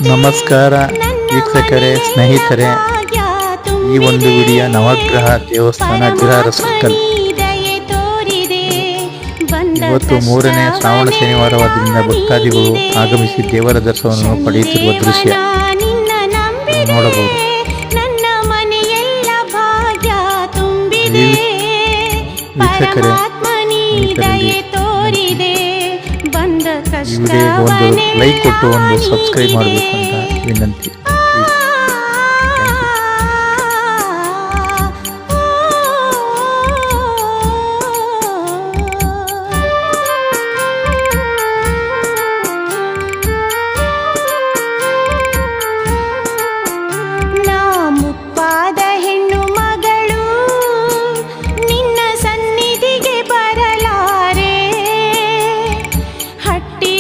ನಮಸ್ಕಾರ ವೀಕ್ಷಕರೇ, ಸ್ನೇಹಿತರೆ. ಈ ಒಂದು ವಿಡಿಯೋ ನವಗ್ರಹ ದೇವಸ್ಥಾನ ಅಗ್ರಹಾರ ಸರ್ಕಲ್. ಇವತ್ತು 3ನೇ ಶ್ರಾವಣ ಶನಿವಾರವಾದ್ದರಿಂದ ಭಕ್ತಾದಿಗಳು ಆಗಮಿಸಿ ದೇವರ ದರ್ಶನವನ್ನು ಪಡೆಯುತ್ತಿರುವ ದೃಶ್ಯ ನೋಡಬಹುದು. ವೀಕ್ಷಕರೇ, ಈ ವಿಡಿಯೋಗೆ ಒಂದು ಲೈಕ್ ಕೊಟ್ಟು ಒಂದು ಸಬ್ಸ್ಕ್ರೈಬ್ ಮಾಡಬೇಕು ಅಂತ ವಿನಂತಿ.